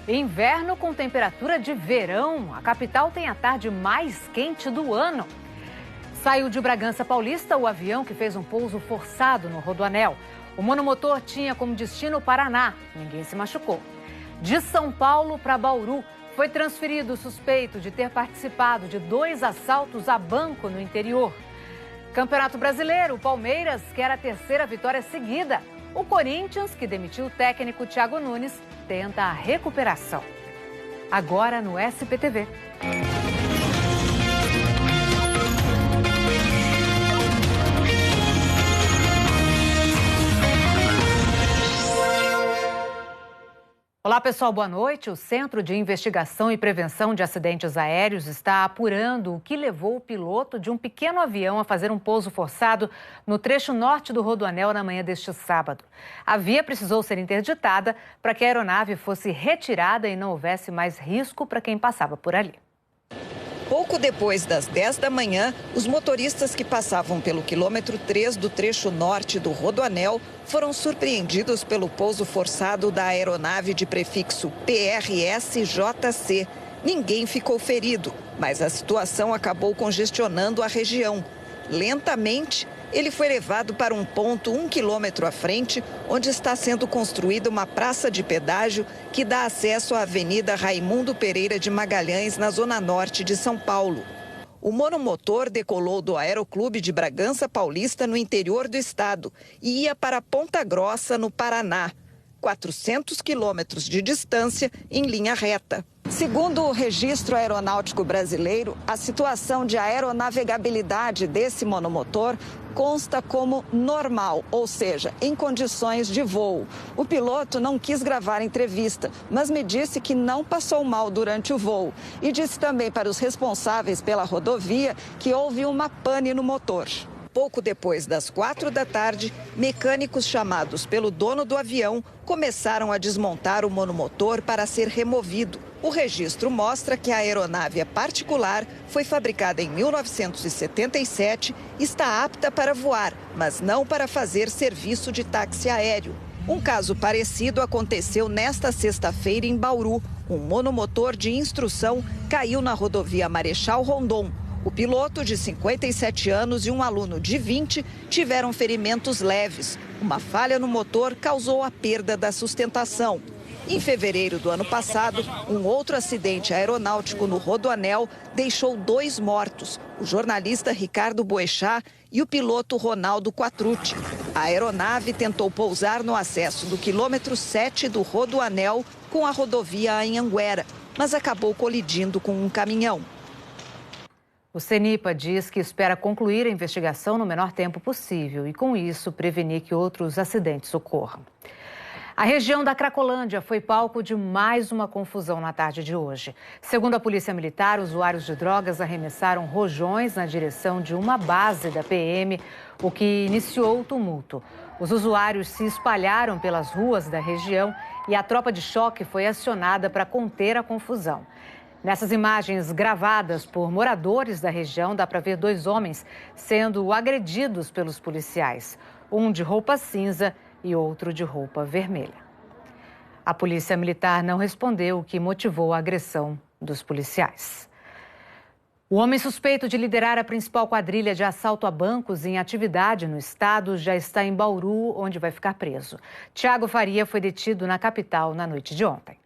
Inverno com temperatura de verão. A capital tem a tarde mais quente do ano. Saiu de Bragança Paulista o avião que fez um pouso forçado no Rodoanel. O monomotor tinha como destino o Paraná. Ninguém se machucou. De São Paulo para Bauru, foi transferido o suspeito de ter participado de 2 assaltos a banco no interior. Campeonato Brasileiro, o Palmeiras quer a 3ª vitória seguida. O Corinthians, que demitiu o técnico Thiago Nunes, tenta a recuperação. Agora no SPTV. Olá, pessoal, boa noite. O Centro de Investigação e Prevenção de Acidentes Aéreos está apurando o que levou o piloto de um pequeno avião a fazer um pouso forçado no trecho norte do Rodoanel na manhã deste sábado. A via precisou ser interditada para que a aeronave fosse retirada e não houvesse mais risco para quem passava por ali. Pouco depois das 10 da manhã, os motoristas que passavam pelo quilômetro 3 do trecho norte do Rodoanel foram surpreendidos pelo pouso forçado da aeronave de prefixo PRS-JC. Ninguém ficou ferido, mas a situação acabou congestionando a região. Lentamente, ele foi levado para um ponto 1 quilômetro à frente, onde está sendo construída uma praça de pedágio que dá acesso à Avenida Raimundo Pereira de Magalhães, na zona norte de São Paulo. O monomotor decolou do Aeroclube de Bragança Paulista, no interior do estado, e ia para Ponta Grossa, no Paraná. 400 quilômetros de distância em linha reta. Segundo o Registro Aeronáutico Brasileiro, a situação de aeronavegabilidade desse monomotor consta como normal, ou seja, em condições de voo. O piloto não quis gravar entrevista, mas me disse que não passou mal durante o voo. E disse também para os responsáveis pela rodovia que houve uma pane no motor. Pouco depois das 4 da tarde, mecânicos chamados pelo dono do avião começaram a desmontar o monomotor para ser removido. O registro mostra que a aeronave é particular, foi fabricada em 1977 e está apta para voar, mas não para fazer serviço de táxi aéreo. Um caso parecido aconteceu nesta sexta-feira em Bauru. Um monomotor de instrução caiu na rodovia Marechal Rondon. O piloto, de 57 anos, e um aluno de 20 tiveram ferimentos leves. Uma falha no motor causou a perda da sustentação. Em fevereiro do ano passado, um outro acidente aeronáutico no Rodoanel deixou 2 mortos, o jornalista Ricardo Boechat e o piloto Ronaldo Quatrucci. A aeronave tentou pousar no acesso do quilômetro 7 do Rodoanel com a rodovia Anhanguera, mas acabou colidindo com um caminhão. O CENIPA diz que espera concluir a investigação no menor tempo possível e, com isso, prevenir que outros acidentes ocorram. A região da Cracolândia foi palco de mais uma confusão na tarde de hoje. Segundo a Polícia Militar, usuários de drogas arremessaram rojões na direção de uma base da PM, o que iniciou o tumulto. Os usuários se espalharam pelas ruas da região e a tropa de choque foi acionada para conter a confusão. Nessas imagens gravadas por moradores da região, dá para ver 2 homens sendo agredidos pelos policiais. Um de roupa cinza e outro de roupa vermelha. A Polícia Militar não respondeu o que motivou a agressão dos policiais. O homem suspeito de liderar a principal quadrilha de assalto a bancos em atividade no estado já está em Bauru, onde vai ficar preso. Thiago Faria foi detido na capital na noite de ontem.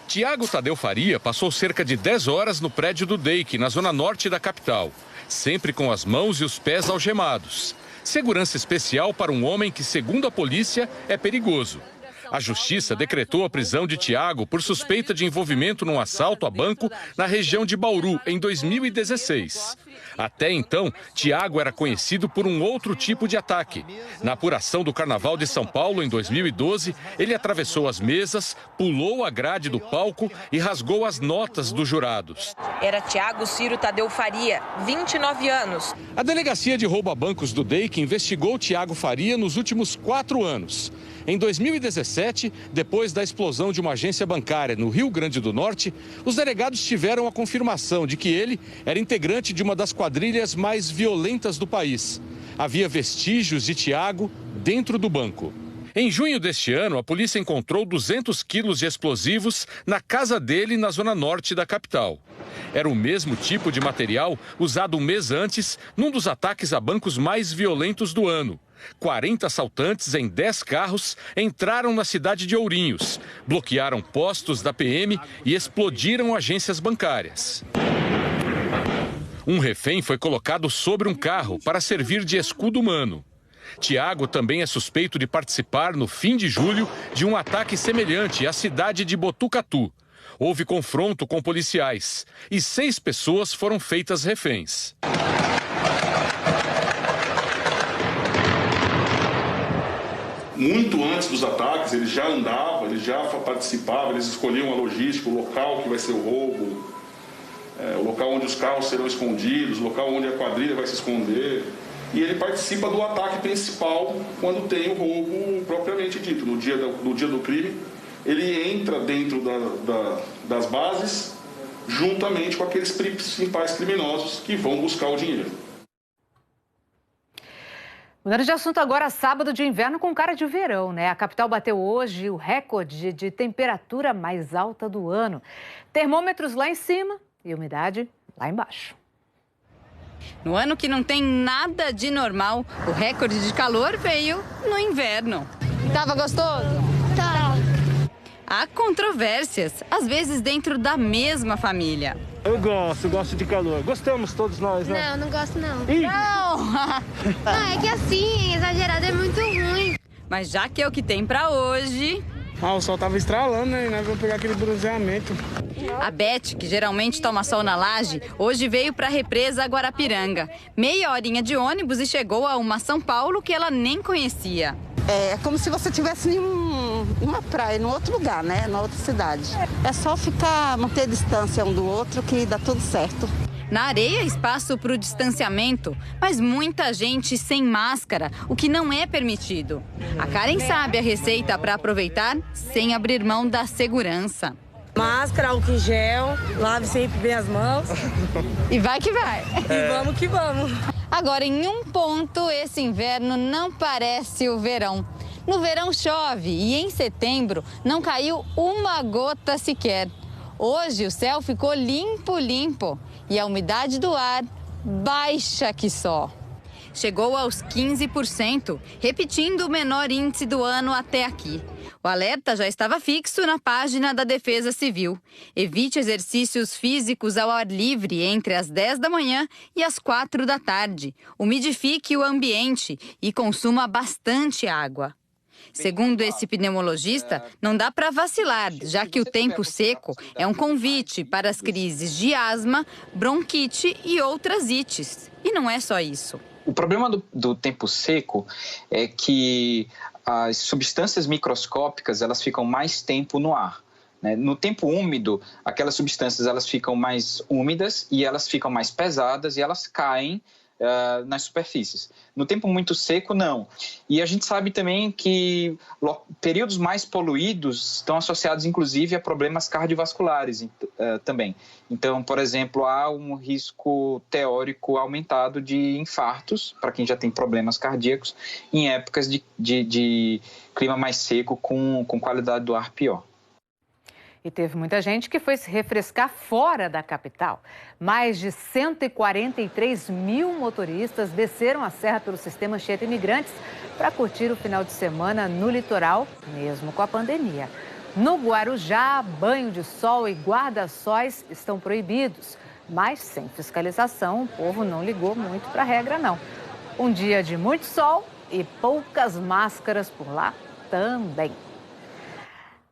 Tiago Tadeu Faria passou cerca de 10 horas no prédio do DEIC, na zona norte da capital, sempre com as mãos e os pés algemados. Segurança especial para um homem que, segundo a polícia, é perigoso. A Justiça decretou a prisão de Tiago por suspeita de envolvimento num assalto a banco na região de Bauru, em 2016. Até então, Tiago era conhecido por um outro tipo de ataque. Na apuração do Carnaval de São Paulo, em 2012, ele atravessou as mesas, pulou a grade do palco e rasgou as notas dos jurados. Era Tiago Ciro Tadeu Faria, 29 anos. A Delegacia de Roubo a Bancos do DEIC investigou Tiago Faria nos últimos 4 anos. Em 2017, depois da explosão de uma agência bancária no Rio Grande do Norte, os delegados tiveram a confirmação de que ele era integrante de uma das quadrilhas mais violentas do país. Havia vestígios de Tiago dentro do banco. Em junho deste ano, a polícia encontrou 200 quilos de explosivos na casa dele, na zona norte da capital. Era o mesmo tipo de material usado um mês antes num dos ataques a bancos mais violentos do ano. 40 assaltantes em 10 carros entraram na cidade de Ourinhos, bloquearam postos da PM e explodiram agências bancárias. Um refém foi colocado sobre um carro para servir de escudo humano. Tiago também é suspeito de participar, no fim de julho, de um ataque semelhante à cidade de Botucatu. Houve confronto com policiais e 6 pessoas foram feitas reféns. Muito antes dos ataques, ele já andava, ele já participava, eles escolhiam a logística, o local que vai ser o roubo, o local onde os carros serão escondidos, o local onde a quadrilha vai se esconder. E ele participa do ataque principal quando tem o roubo propriamente dito. No dia do crime, ele entra dentro das bases juntamente com aqueles principais criminosos que vão buscar o dinheiro. Mudando de assunto agora, sábado de inverno com cara de verão, né? A capital bateu hoje o recorde de temperatura mais alta do ano. Termômetros lá em cima e umidade lá embaixo. No ano que não tem nada de normal, o recorde de calor veio no inverno. Tava gostoso? Tá. Há controvérsias, às vezes dentro da mesma família. Eu gosto de calor. Gostamos todos nós, né? Não gosto não. Não! Não, é que assim, exagerado é muito ruim. Mas já que é o que tem pra hoje... O sol tava estralando, né? Nós vamos pegar aquele bronzeamento. A Beth, que geralmente toma sol na laje, hoje veio pra represa Guarapiranga. Meia horinha de ônibus e chegou a uma São Paulo que ela nem conhecia. É como se você estivesse em uma praia, em outro lugar, né? Na outra cidade. É só manter a distância um do outro que dá tudo certo. Na areia, espaço para o distanciamento, mas muita gente sem máscara, o que não é permitido. A Karen sabe a receita para aproveitar sem abrir mão da segurança. Máscara, álcool em gel, lave sempre bem as mãos. E vai que vai. E vamos que vamos. Agora, em um ponto, esse inverno não parece o verão. No verão chove e em setembro não caiu uma gota sequer. Hoje o céu ficou limpo e a umidade do ar baixa que só. Chegou aos 15%, repetindo o menor índice do ano até aqui. O alerta já estava fixo na página da Defesa Civil. Evite exercícios físicos ao ar livre entre as 10 da manhã e as 4 da tarde. Umidifique o ambiente e consuma bastante água. Segundo esse pneumologista, não dá para vacilar, já que o tempo seco é um convite para as crises de asma, bronquite e outras ites. E não é só isso. O problema do tempo seco é que as substâncias microscópicas elas ficam mais tempo no ar. Né? No tempo úmido, aquelas substâncias elas ficam mais úmidas e elas ficam mais pesadas e elas caem nas superfícies. No tempo muito seco, não. E a gente sabe também que períodos mais poluídos estão associados, inclusive, a problemas cardiovasculares também. Então, por exemplo, há um risco teórico aumentado de infartos, para quem já tem problemas cardíacos, em épocas de clima mais seco, com qualidade do ar pior. E teve muita gente que foi se refrescar fora da capital. Mais de 143 mil motoristas desceram a serra pelo sistema Anchieta Imigrantes para curtir o final de semana no litoral, mesmo com a pandemia. No Guarujá, banho de sol e guarda-sóis estão proibidos, mas sem fiscalização, o povo não ligou muito para a regra, não. Um dia de muito sol e poucas máscaras por lá também.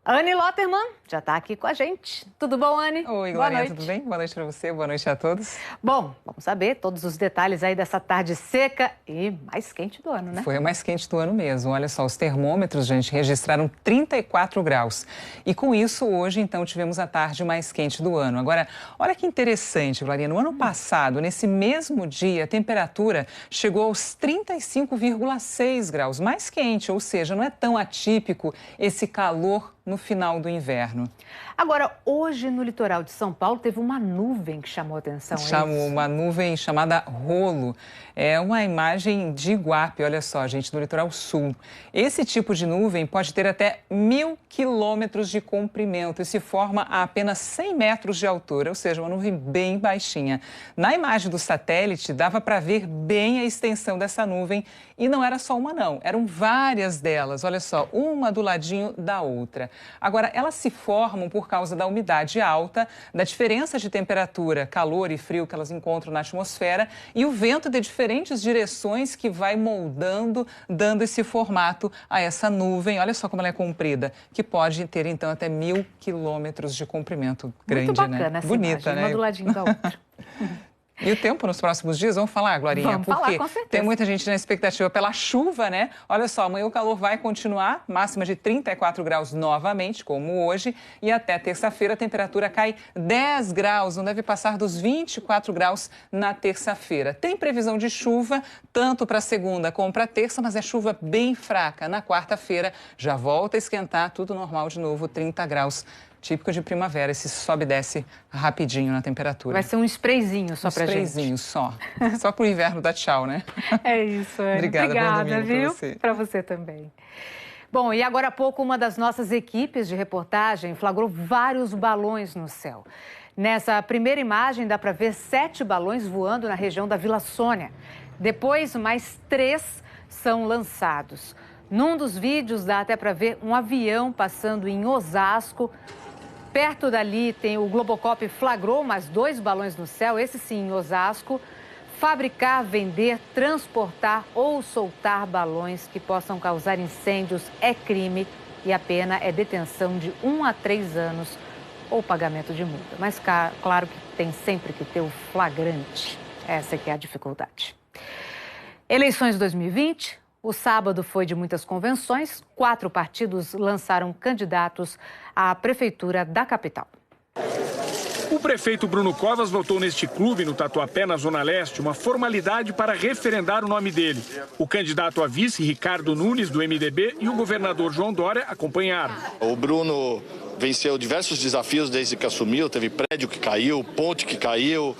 Anne Lotterman já está aqui com a gente. Tudo bom, Anne? Oi, Glorinha, tudo bem? Boa noite para você, boa noite a todos. Bom, vamos saber todos os detalhes aí dessa tarde seca e mais quente do ano, né? Foi o mais quente do ano mesmo. Olha só, os termômetros, gente, registraram 34 graus. E com isso, hoje, então, tivemos a tarde mais quente do ano. Agora, olha que interessante, Glorinha. No ano passado, nesse mesmo dia, a temperatura chegou aos 35,6 graus, mais quente, ou seja, não é tão atípico esse calor no final do inverno. Agora, hoje no litoral de São Paulo teve uma nuvem que chamou a atenção. Uma nuvem chamada Rolo. É uma imagem de Iguape, olha só, gente, no litoral sul. Esse tipo de nuvem pode ter até 1.000 quilômetros de comprimento e se forma a apenas 100 metros de altura, ou seja, uma nuvem bem baixinha. Na imagem do satélite, dava para ver bem a extensão dessa nuvem e não era só uma não, eram várias delas, olha só, uma do ladinho da outra. Agora, elas se formam por causa da umidade alta, da diferença de temperatura, calor e frio que elas encontram na atmosfera e o vento de diferentes direções que vai moldando, dando esse formato a essa nuvem. Olha só como ela é comprida, que pode ter então até 1.000 quilômetros de comprimento. Grande, muito bacana, né? Essa bonita, imagem, né? Uma do ladinho da outra. E o tempo nos próximos dias? Vamos falar, Glorinha? Vamos falar, com certeza. Tem muita gente na expectativa pela chuva, né? Olha só, amanhã o calor vai continuar, máxima de 34 graus novamente, como hoje. E até terça-feira a temperatura cai 10 graus, não deve passar dos 24 graus na terça-feira. Tem previsão de chuva, tanto para segunda como para terça, mas é chuva bem fraca. Na quarta-feira já volta a esquentar, tudo normal de novo, 30 graus. Típico de primavera, esse sobe e desce rapidinho na temperatura. Vai ser um sprayzinho só pra gente. Um sprayzinho só. Só pro inverno dá tchau, né? É isso, Ana. Obrigada, viu? Pra você. Pra você também. Bom, e agora há pouco uma das nossas equipes de reportagem flagrou vários balões no céu. Nessa primeira imagem dá para ver 7 balões voando na região da Vila Sônia. Depois, mais 3 são lançados. Num dos vídeos dá até para ver um avião passando em Osasco. Perto dali tem o Globocop flagrou mais 2 balões no céu, esse sim em Osasco. Fabricar, vender, transportar ou soltar balões que possam causar incêndios é crime e a pena é detenção de 1 a 3 anos ou pagamento de multa. Mas claro que tem sempre que ter o flagrante. Essa que é a dificuldade. Eleições 2020. O sábado foi de muitas convenções. 4 partidos lançaram candidatos à prefeitura da capital. O prefeito Bruno Covas votou neste clube, no Tatuapé, na Zona Leste, uma formalidade para referendar o nome dele. O candidato a vice, Ricardo Nunes, do MDB, e o governador João Dória acompanharam. O Bruno venceu diversos desafios desde que assumiu, teve prédio que caiu, ponte que caiu,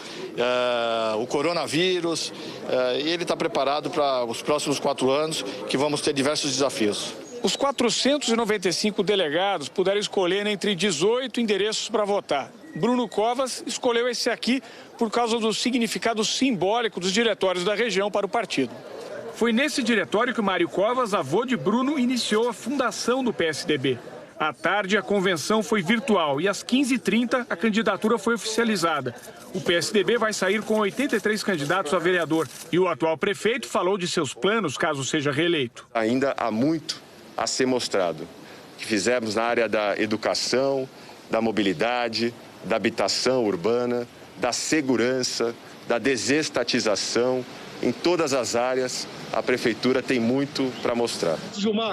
o coronavírus, e ele está preparado para os próximos 4 anos, que vamos ter diversos desafios. Os 495 delegados puderam escolher entre 18 endereços para votar. Bruno Covas escolheu esse aqui por causa do significado simbólico dos diretórios da região para o partido. Foi nesse diretório que Mário Covas, avô de Bruno, iniciou a fundação do PSDB. À tarde, a convenção foi virtual e às 15h30 a candidatura foi oficializada. O PSDB vai sair com 83 candidatos a vereador e o atual prefeito falou de seus planos caso seja reeleito. Ainda há muito a ser mostrado, que fizemos na área da educação, da mobilidade, da habitação urbana, da segurança, da desestatização. Em todas as áreas, a prefeitura tem muito para mostrar.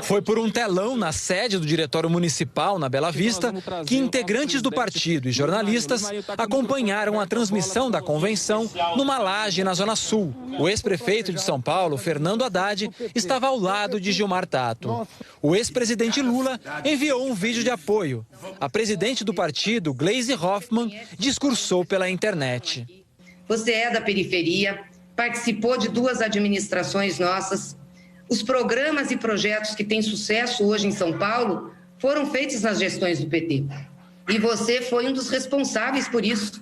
Foi por um telão na sede do Diretório Municipal, na Bela Vista, que integrantes do partido e jornalistas acompanharam a transmissão da convenção numa laje na Zona Sul. O ex-prefeito de São Paulo, Fernando Haddad, estava ao lado de Gilmar Tato. O ex-presidente Lula enviou um vídeo de apoio. A presidente do partido, Gleisi Hoffmann, discursou pela internet. Você é da periferia, participou de 2 administrações nossas. Os programas e projetos que têm sucesso hoje em São Paulo foram feitos nas gestões do PT. E você foi um dos responsáveis por isso.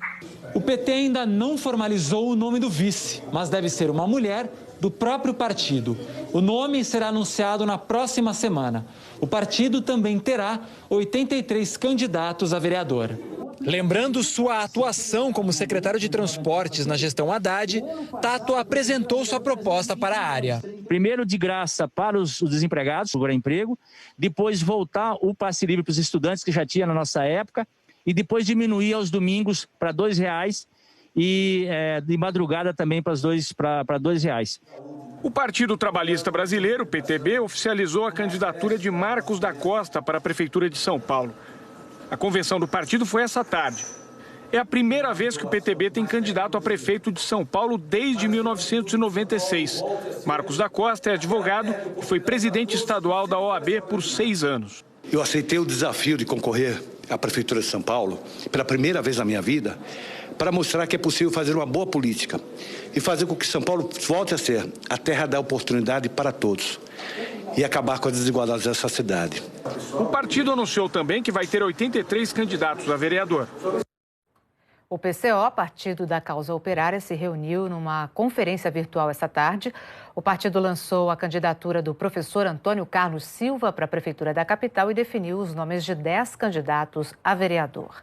O PT ainda não formalizou o nome do vice, mas deve ser uma mulher do próprio partido. O nome será anunciado na próxima semana. O partido também terá 83 candidatos a vereador. Lembrando sua atuação como secretário de Transportes na gestão Haddad, Tato apresentou sua proposta para a área. Primeiro, de graça para os desempregados, procurar emprego, depois voltar o passe livre para os estudantes, que já tinha na nossa época, e depois diminuir aos domingos para R$2 e de madrugada também para R$2. O Partido Trabalhista Brasileiro, PTB, oficializou a candidatura de Marcos da Costa para a Prefeitura de São Paulo. A convenção do partido foi essa tarde. É a primeira vez que o PTB tem candidato a prefeito de São Paulo desde 1996. Marcos da Costa é advogado e foi presidente estadual da OAB por 6 anos. Eu aceitei o desafio de concorrer à Prefeitura de São Paulo, pela primeira vez na minha vida, para mostrar que é possível fazer uma boa política e fazer com que São Paulo volte a ser a terra da oportunidade para todos e acabar com as desigualdades dessa cidade. O partido anunciou também que vai ter 83 candidatos a vereador. O PCO, Partido da Causa Operária, se reuniu numa conferência virtual esta tarde. O partido lançou a candidatura do professor Antônio Carlos Silva para a Prefeitura da capital e definiu os nomes de 10 candidatos a vereador.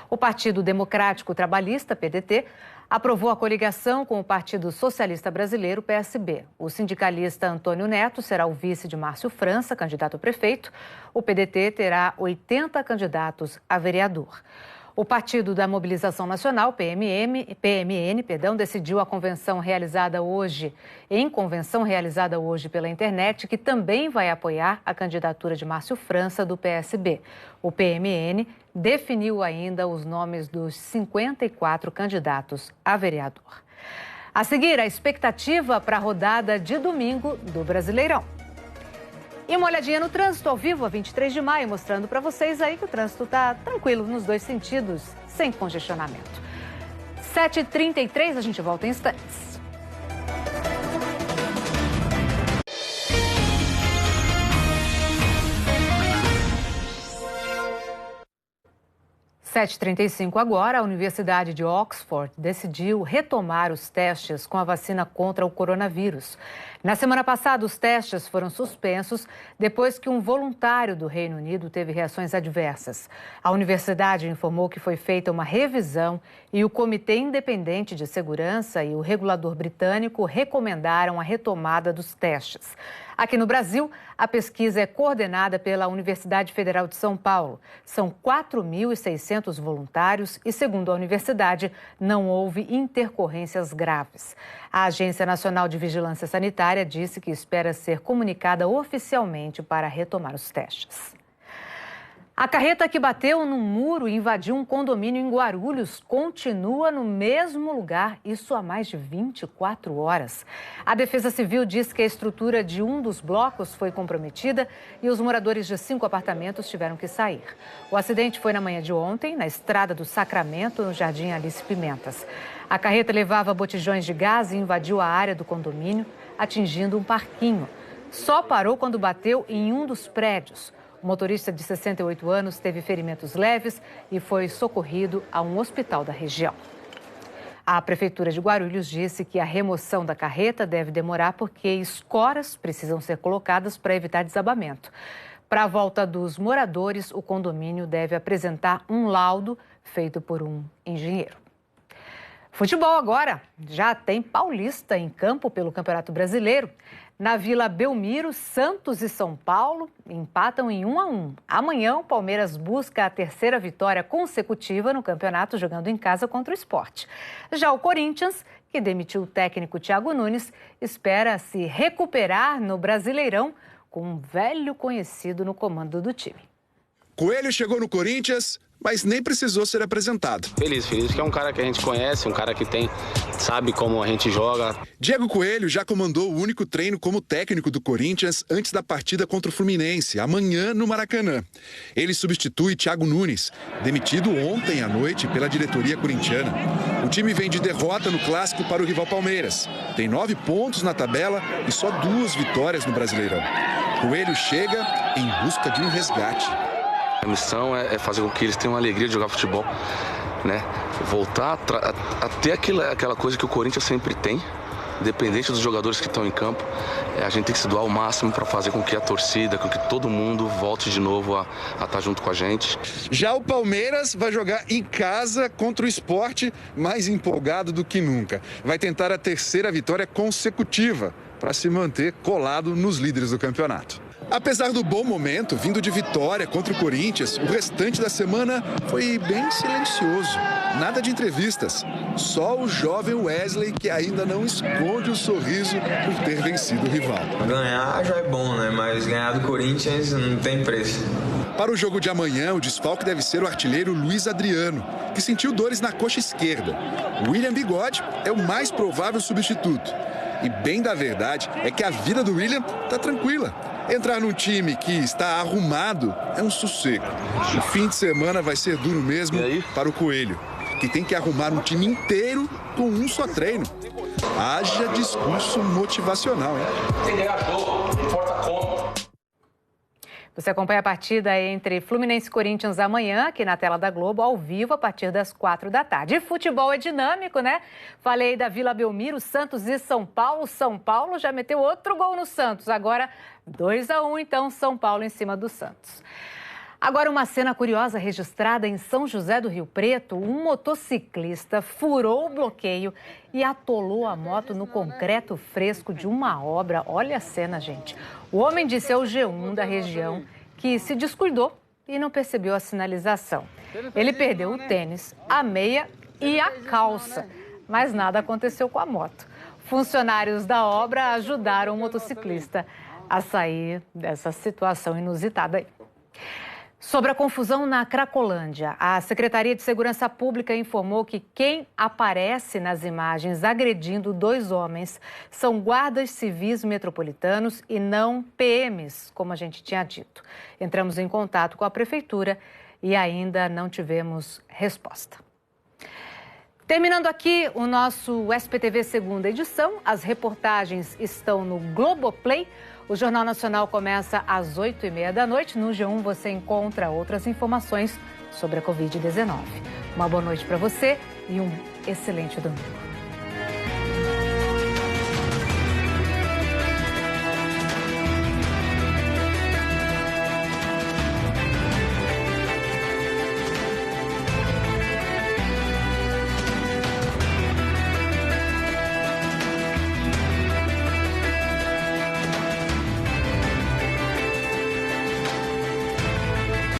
O Partido Democrático Trabalhista, PDT, aprovou a coligação com o Partido Socialista Brasileiro, PSB. O sindicalista Antônio Neto será o vice de Márcio França, candidato a prefeito. O PDT terá 80 candidatos a vereador. O Partido da Mobilização Nacional, PMN, decidiu em convenção realizada hoje pela internet, que também vai apoiar a candidatura de Márcio França, do PSB. O PMN definiu ainda os nomes dos 54 candidatos a vereador. A seguir, a expectativa para a rodada de domingo do Brasileirão. E uma olhadinha no trânsito ao vivo, a 23 de maio, mostrando para vocês aí que o trânsito está tranquilo nos dois sentidos, sem congestionamento. 7h33, a gente volta em instantes. (7h35) agora, a Universidade de Oxford decidiu retomar os testes com a vacina contra o coronavírus. Na semana passada, os testes foram suspensos depois que um voluntário do Reino Unido teve reações adversas. A universidade informou que foi feita uma revisão e o Comitê Independente de Segurança e o regulador britânico recomendaram a retomada dos testes. Aqui no Brasil, a pesquisa é coordenada pela Universidade Federal de São Paulo. São 4.600 voluntários e, segundo a universidade, não houve intercorrências graves. A Agência Nacional de Vigilância Sanitária disse que espera ser comunicada oficialmente para retomar os testes. A carreta que bateu num muro e invadiu um condomínio em Guarulhos continua no mesmo lugar, isso há mais de 24 horas. A Defesa Civil diz que a estrutura de um dos blocos foi comprometida e os moradores de 5 apartamentos tiveram que sair. O acidente foi na manhã de ontem, na Estrada do Sacramento, no Jardim Alice Pimentas. A carreta levava botijões de gás e invadiu a área do condomínio, atingindo um parquinho. Só parou quando bateu em um dos prédios. O motorista de 68 anos teve ferimentos leves e foi socorrido a um hospital da região. A Prefeitura de Guarulhos disse que a remoção da carreta deve demorar porque escoras precisam ser colocadas para evitar desabamento. Para a volta dos moradores, o condomínio deve apresentar um laudo feito por um engenheiro. Futebol agora. Já tem Paulista em campo pelo Campeonato Brasileiro. Na Vila Belmiro, Santos e São Paulo empatam em 1-1. Amanhã, o Palmeiras busca a 3ª vitória consecutiva no campeonato, jogando em casa contra o Sport. Já o Corinthians, que demitiu o técnico Thiago Nunes, espera se recuperar no Brasileirão com um velho conhecido no comando do time. Coelho chegou no Corinthians, mas nem precisou ser apresentado. Feliz, que é um cara que a gente conhece, um cara que sabe como a gente joga. Diego Coelho já comandou o único treino como técnico do Corinthians antes da partida contra o Fluminense, amanhã no Maracanã. Ele substitui Thiago Nunes, demitido ontem à noite pela diretoria corintiana. O time vem de derrota no clássico para o rival Palmeiras. Tem 9 pontos na tabela e só 2 vitórias no Brasileirão. Coelho chega em busca de um resgate. A missão é fazer com que eles tenham a alegria de jogar futebol, né? Voltar a ter aquela coisa que o Corinthians sempre tem, independente dos jogadores que estão em campo. A gente tem que se doar ao máximo para fazer com que a torcida, com que todo mundo volte de novo a estar junto com a gente. Já o Palmeiras vai jogar em casa contra o Sport, mais empolgado do que nunca. Vai tentar a 3ª vitória consecutiva para se manter colado nos líderes do campeonato. Apesar do bom momento, vindo de vitória contra o Corinthians, o restante da semana foi bem silencioso. Nada de entrevistas. Só o jovem Wesley, que ainda não esconde o sorriso por ter vencido o rival. Ganhar já é bom, né? Mas ganhar do Corinthians não tem preço. Para o jogo de amanhã, o desfalque deve ser o artilheiro Luiz Adriano, que sentiu dores na coxa esquerda. William Bigode é o mais provável substituto. E bem da verdade é que a vida do William tá tranquila. Entrar num time que está arrumado é um sossego. O fim de semana vai ser duro mesmo para o Coelho, que tem que arrumar um time inteiro com um só treino. Haja discurso motivacional, hein? Tem que ganhar jogo, não importa como. Você acompanha a partida entre Fluminense e Corinthians amanhã, aqui na tela da Globo, ao vivo, a partir das 4 da tarde. E futebol é dinâmico, né? Falei da Vila Belmiro, Santos e São Paulo. São Paulo já meteu outro gol no Santos. Agora 2-1, então, São Paulo em cima do Santos. Agora, uma cena curiosa registrada em São José do Rio Preto. Um motociclista furou o bloqueio e atolou a moto no concreto fresco de uma obra. Olha a cena, gente. O homem disse ao G1 da região que se descuidou e não percebeu a sinalização. Ele perdeu o tênis, a meia e a calça, mas nada aconteceu com a moto. Funcionários da obra ajudaram o motociclista a sair dessa situação inusitada aí. Sobre a confusão na Cracolândia, a Secretaria de Segurança Pública informou que quem aparece nas imagens agredindo 2 homens são guardas civis metropolitanos e não PMs, como a gente tinha dito. Entramos em contato com a Prefeitura e ainda não tivemos resposta. Terminando aqui o nosso SPTV segunda edição, as reportagens estão no Globoplay. O Jornal Nacional começa às 8h30 da noite. No G1 você encontra outras informações sobre a Covid-19. Uma boa noite para você e um excelente domingo.